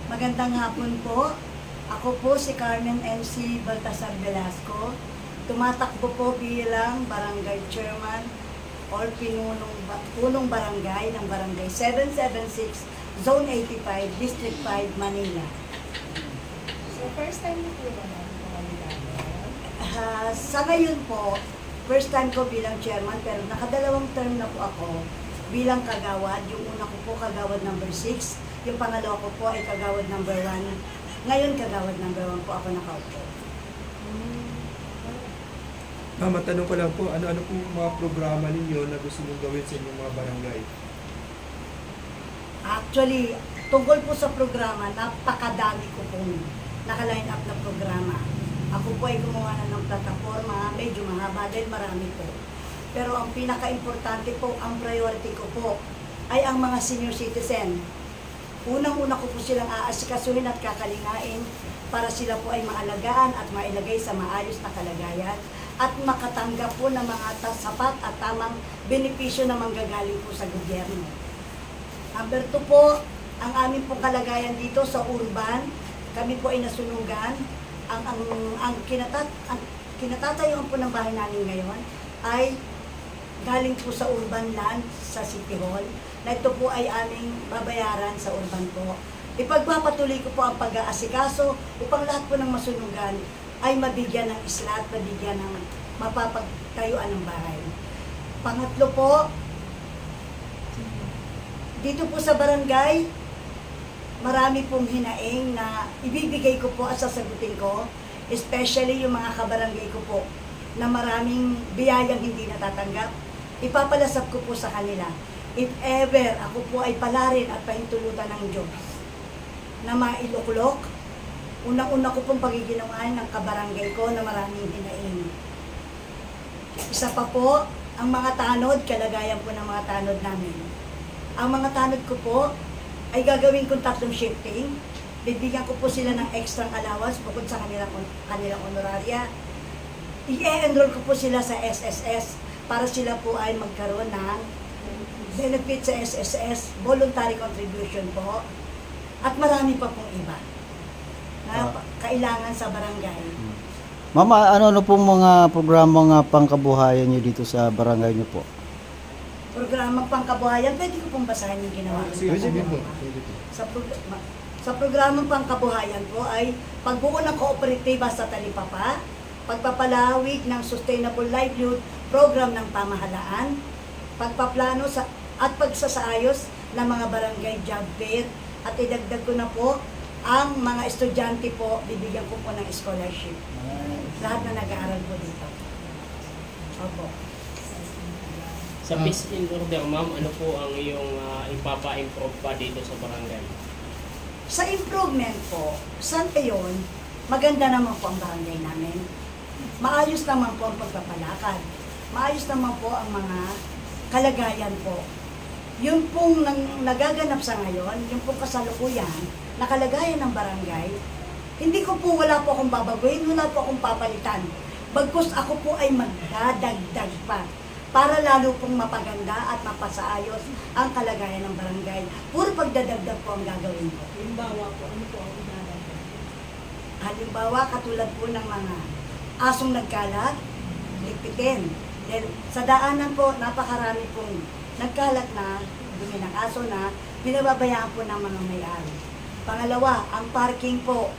Magandang hapon po. Ako po si Carmen MC Baltasar Velasco. Tumatakbo po bilang Barangay Chairman or punong barangay ng Barangay 776, Zone 85, District 5, Manila. So, first time niyo po ba na Sa ngayon po, first time ko bilang chairman, pero nakadalawang term na po ako bilang kagawad. Yung una ko po kagawad number 6, yung pangalawa ko po ay kagawad number 1. Ngayon kagawad number 1 po ako nakaupo. Matanong ko lang po, ano-ano po mga programa ninyo na gusto nyo gawin sa inyong mga barangay? Actually, tungkol po sa programa, napakadami ko pong naka-line up na programa. Ako po ay gumawa na ng plataforma, medyo mahaba dahil marami po. Pero ang pinaka-importante po, ang priority ko po, ay ang mga senior citizen. Unang-una ko po silang aasikasuhin at kakalingain para sila po ay maalagaan at mailagay sa maayos na kalagayan at makatanggap po ng mga sapat at tamang benepisyo na manggagaling po sa gobyerno. Number 2 po, ang aming pong kalagayan dito sa urban, kami po ay nasunugan. Ang kinatatayuan po ng bahay namin ngayon ay galing po sa urban land sa City Hall, na ito po ay aming babayaran sa urban po. Ipagpapatuloy ko po ang pag-aasikaso upang lahat po ng masunugan ay mabigyan ng isla at mabigyan ng mapapagtayuan ng bahay. Pangatlo po, dito po sa barangay, marami pong hinaing na ibibigay ko po at sasagutin ko, especially yung mga kabarangay ko po na maraming biyayang hindi natatanggap. Ipapalasap ko po sa kanila. If ever ako po ay palarin at pahintulutan ng Diyos na mailuklok, unang-una ko pong pagiginawahan ng kabarangay ko na maraming hinaing. Isa pa po, ang mga tanod, kalagayan po ng mga tanod namin. Ang mga tanod ko po, ay gagawin kong 3 shifting. Bibigyan ko po sila ng extra allowance bukod sa kanilang honoraria. I-enroll ko po sila sa SSS para sila po ay magkaroon ng benefit sa SSS, voluntary contribution po. At marami pa pong iba na kailangan sa barangay. Mama, ano pong mga programang pangkabuhayan niyo dito sa barangay niyo po? Programang pangkabuhayan, pwede ko pong basahin yung ginawa. Sa programang pangkabuhayan po ay pagbuo ng kooperatiba sa talipapa, pagpapalawig ng sustainable livelihood program ng pamahalaan, pagpaplano at pagsasaayos ng mga barangay job fair, at idagdag ko na po ang mga estudyante po, bibigyan ko po ng scholarship. Lahat na nag-aaral po dito. Opo. Sa peace in order, ma'am, ano po ang iyong ipapa-improve pa dito sa barangay? Sa improvement po, sa ngayon, maganda naman po ang barangay namin. Maayos naman po ang pagpapalakad. Maayos naman po ang mga kalagayan po. Yung pong nagaganap sa ngayon, yung pong kasalukuyan, na kalagayan ng barangay, hindi ko po, wala po akong babaguhin, wala po akong papalitan. Bagkus ako po ay magdadagdag pa para lalo pong mapaganda at mapasaayos ang kalagayan ng barangay. Puro pagdadagdag po ang gagawin ko. Halimbawa po, ano po ang idadagdag? Halimbawa, katulad po ng mga asong nagkalat, ligpitin. Then, sa daanan po, napakarami pong nagkalat na, dumi ng aso na, binababayaan po ng mga may-ari. Pangalawa, ang parking po,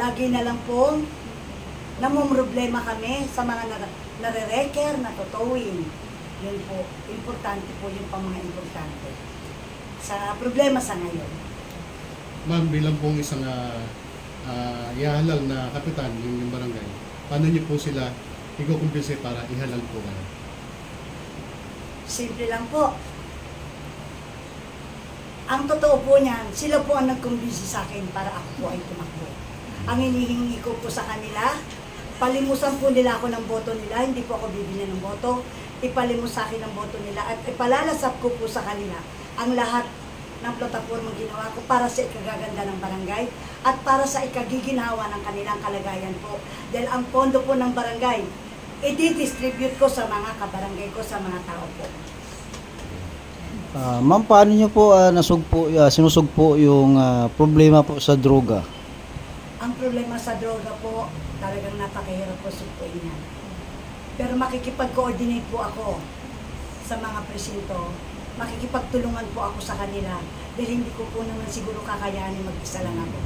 lagi na lang pong namumroblema kami sa mga nare-reker, natotowing. Yun po, importante po yung pang mga importante. Sa problema sa ngayon. Ma'am, bilang pong isang ihalal na kapitan yung barangay, paano niyo po sila ikukumpise para ihalal po kayo? Simple lang po. Ang totoo po niyan, sila po ang nagkumbisi sa akin para ako po ay tumakbo. Ang hinihingi ko po sa kanila, palimusan po nila ako ng boto nila, hindi po ako bibili ng boto, ipalimos sa akin ang boto nila at ipalalasap ko po sa kanila ang lahat ng plataformang ginawa ko para sa ikagaganda ng barangay at para sa ikagiginhawa ng kanilang kalagayan po. Dahil ang pondo po ng barangay, i-distribute ko sa mga kabarangay ko, sa mga tao po. Ma'am, paano niyo po sinusugpo yung problema po sa droga? Ang problema sa droga po, talagang napakahirap po sugpuin yan. Pero makikipag-coordinate po ako sa mga presinto. Makikipagtulungan po ako sa kanila dahil hindi ko po naman siguro kakayanin mag-isa lang ako.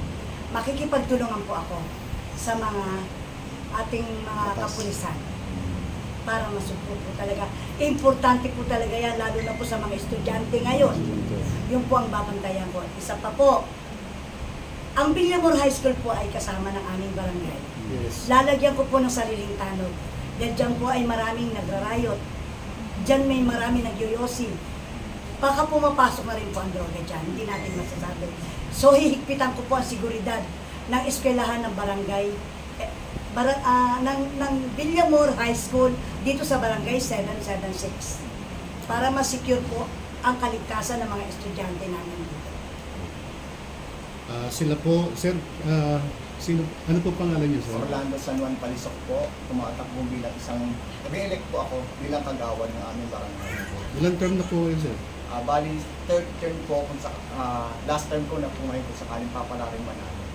Makikipagtulungan po ako sa mga ating mga kapulisan para masugpo po talaga. Importante po talaga yan, lalo na po sa mga estudyante ngayon. Yun po ang babantayan ko. Isa pa po, ang Villamor High School po ay kasama ng aming barangay. Yes. Lalagyan ko po ng sariling tanod. Dahil dyan po ay maraming nagrarayot. Dyan may maraming nagyoyosi. Baka pumapasok na rin po ang droga dyan. Hindi natin masasabi. So hihigpitan ko po ang seguridad ng eskwelahan ng barangay ng Villamor High School dito sa barangay 776 para ma-secure po ang kaligtasan ng mga estudyante namin dito. Sila po, sir, ano po pangalan niyo, sir? Orlando San Juan Palisok po, tumatakbo bilang re-elect po ako bilang kagawad ng aming barangay. Ilang term na po kayo, sir? Bali, third term po, last term ko na po ngayon kung sakaling papalaring manalo.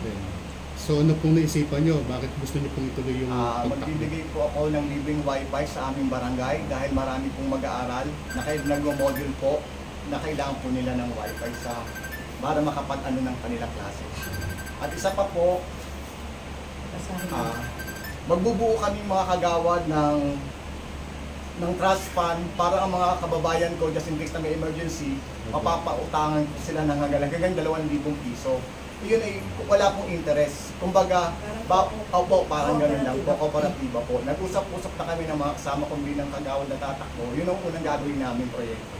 Okay. So ano pong naisipan nyo? Bakit gusto nyo pong ituloy yung pagtakbo? Magbibigay po ako ng libreng wifi sa aming barangay dahil marami pong mag-aaral na nag-module po na kailangan po nila ng wifi para makapag-ano ng kanilang klase. At isa pa po, magbubuo kami mga kagawad ng trust fund para ang mga kababayan ko, just in case na may emergency, mapapautangan ko sila ng hanggang 2,000 piso. Yun ay wala pong interest. Kumbaga, parang ganun lang po, kooperatiba po. Nag-usap-usap na kami ng mga kasama kong bilang kagawad na tatakbo. Yun ang unang gagawin namin proyekto.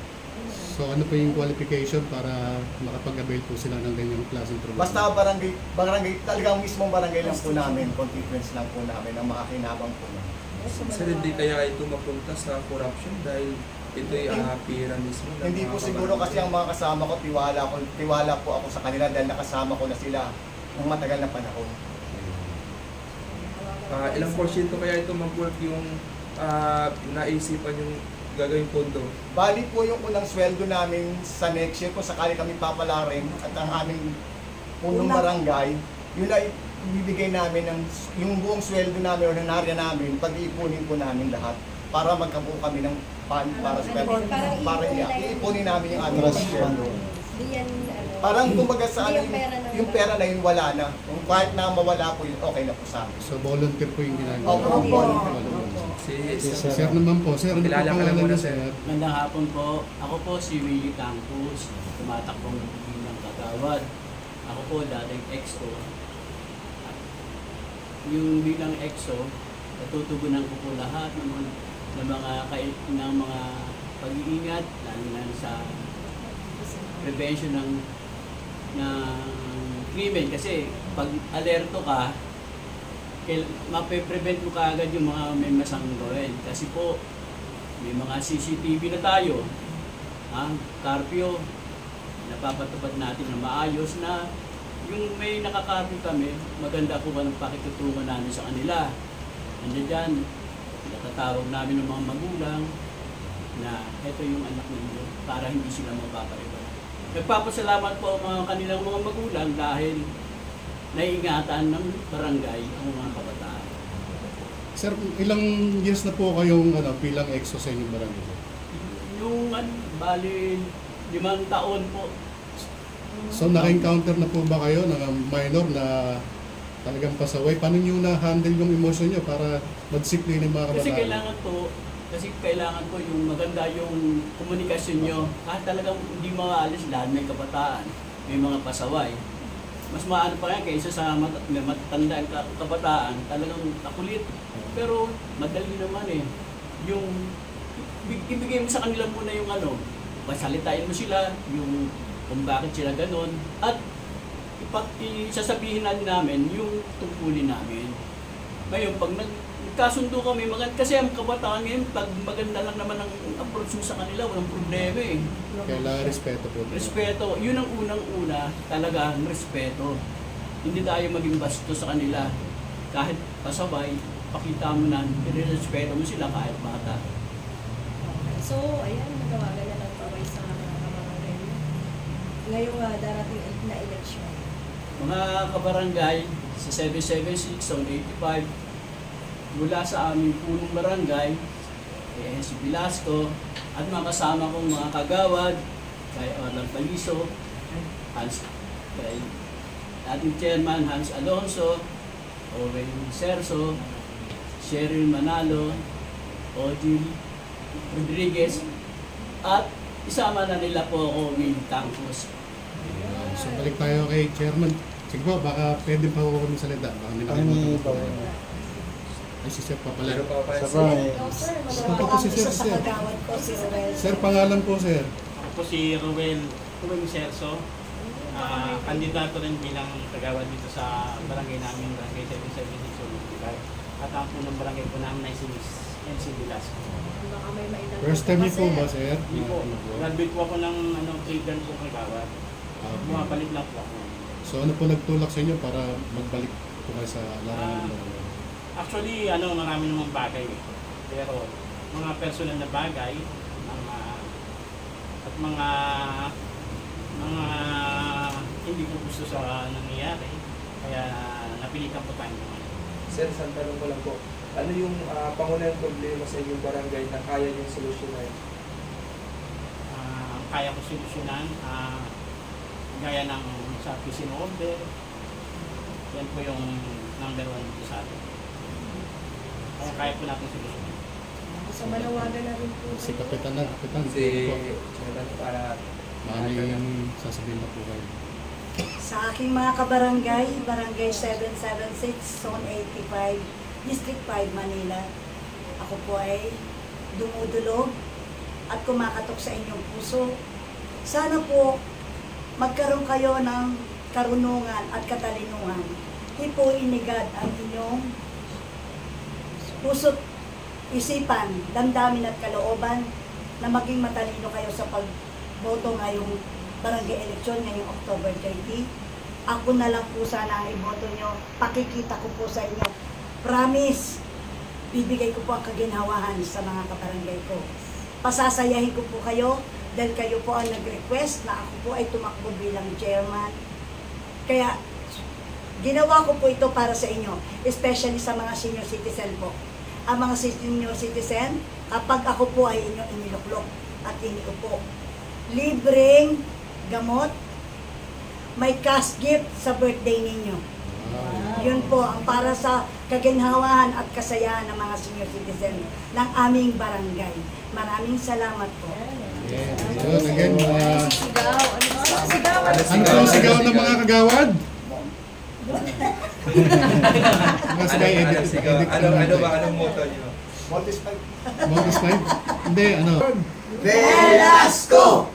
So ano po yung qualification para makapag-avail po sila ng ganyang klaseng programa? Basta barangay, talagang mismong barangay lang po namin, constituents lang po namin, ang makakinabang po namin. Sir, hindi kaya ito mapunta sa corruption dahil ito ay pira mismo? Hindi po siguro kasi ang mga kasama ko, tiwala po ako sa kanila dahil nakasama ko na sila ng matagal na panahon. Ilang porsyento kaya ito mag-work yung naisipan yung gagawing pondo? Bali po yung unang sweldo namin sa next year kung sakali kami papalarin at ang aming punong barangay, yun ay bibigay namin yung buong sweldo namin o nanarya namin, pag-iipunin po namin lahat para magkabuo kami ng fund para iipunin namin yung aming sweldo. Parang kumbaga sa yung pera na yun wala na. Kung kahit na mawala po yun, okay na po sa amin. So volunteer po yung ginagawa? Opo, volunteer. Sir naman po, sir, ano po Kilala ka lang pangalan muna, niyo, sir. sir? Magandang hapon po. Ako po si Willie Campos, tumatakbong bilang kagawad. Ako po dating EXO. Yung bilang EXO, natutugunan ko po lahat ng mga pag-iingat, lalo na sa prevention ng krimen. Kasi pag alerto ka, mape-prevent mo kaagad yung mga may masamang gawin. Kasi po, may mga CCTV na tayo, curfew, napapatupad natin na maayos na yung may nakakarpyo kami, maganda po ba ng pakitutungan namin sa kanila. Nandiyan dyan, natatawag namin ng mga magulang na ito yung anak ninyo para hindi sila mapapaiba. Nagpapasalamat po ang mga kanilang mga magulang dahil naiingatan ng barangay ang mga kabataan. Sir, ilang years na po kayong bilang EXO sa inyong barangay? Yung bali 5 taon po. So naka-encounter na po ba kayo ng minor na talagang pasaway? Paano nyo na-handle yung emosyon nyo para mag-disiplina yung mga kabataan? Kasi kailangan po yung maganda yung komunikasyon nyo. Kahit talagang hindi maalis lahat may kabataan, may mga pasaway. Mas maano pa yan kaysa sa matatanda ang kabataan, talagang kakulit. Pero madali naman yung ibigay mo sa kanila muna yung pasalitain mo sila, yung kung bakit sila ganon, at isasabihin namin yung tungkulin namin. Ngayon, pag nagkasundo kami, kasi ang kabataan ngayon, pag maganda lang naman ang approach mo sa kanila, walang problema Kailangan respeto po. Respeto, yun ang unang-una, talaga ang respeto. Hindi tayo maging basto sa kanila. Kahit pasaway, pakita mo na, respeto mo sila kahit bata. So, ayan, nagawagan na ng paway sa ngayong darating na eleksyon? Mga kabarangay, sa 776 Zone 85, mula sa aming punong barangay, kay si Velasco, at mga kasama kong mga kagawad, kay Orlan Paliso, kay ating chairman Hans Alonso, Owen Serso, Cheryl Manalo, Odil Rodriguez, at isama na nila po ako, Will Tangkos. So balik tayo kay Chairman. Sige po, baka pwede pa ako kami salita. Baka may nakalimutan po. Ay, si Sir pa pala. Pero pa pa Sa sir. bahay. Sir, Sir, mga po si Isa Sir, sa Sir. kagawad ko, si Ruel. Sir, pangalan po, Sir. Ako po si Ruel Serso. Kandidato rin bilang kagawad dito sa barangay namin, barangay 776. At ang punong barangay po namin ay si Miss MC Velasco. baka may mailang. First time niyo po ba, Sir? Hindi po, graduate po ako ng trigger po kagawad. Bumabalik lang po ako. So ano po nagtulak sa inyo para magbalik po kayo sa larangan ng barangay? Actually, marami namang bagay eh. Pero mga personal na bagay, at mga hindi ko gusto sa nangyayari, kaya napilitan po tayo naman. Sir, isang tanong ko lang po. Ano yung pangunahing problema sa inyong barangay na kaya niyong solusyonan? Kaya ko solusyonan, gaya ng sa PC order, yan po yung number 1 dito sa atin. Kaya po natin solusyonan. Sa malawagan na rin po. Si Kapitan na, Kapitan. Kasi, po. para Maraming sasabihin na po kayo. Sa aking mga kabarangay, Barangay 776, Zone 85, District 5, Manila. Ako po ay dumudulog at kumakatok sa inyong puso. Sana po magkaroon kayo ng karunungan at katalinuhan. Hipuin ni God ang inyong puso't isipan, damdamin at kalooban na maging matalino kayo sa pagboto ngayong barangay election ngayong October 30. Ako na lang po sana ang iboto nyo. Pakikita ko po sa inyo. Promise, bibigay ko po ang kaginhawahan sa mga kabarangay ko. Pasasayahin ko po kayo dahil kayo po ang nag-request na ako po ay tumakbo bilang chairman. Kaya, ginawa ko po ito para sa inyo, especially sa mga senior citizen po. Ang mga senior citizen, kapag ako po ay inyong iniluklok at iniupo, libreng gamot, may cash gift sa birthday ninyo. Yun po ang para sa kaginhawahan at kasayahan ng mga senior citizen ng aming barangay. Maraming salamat po. Yeah. Yun, again, Sigaw. Ano ba? Sigaw. ano po ang sigaw ng mga kagawad? Mga sigay, edit. Anong motto niyo? Multis 5. Bonus 5? Hindi, ano? Velasco!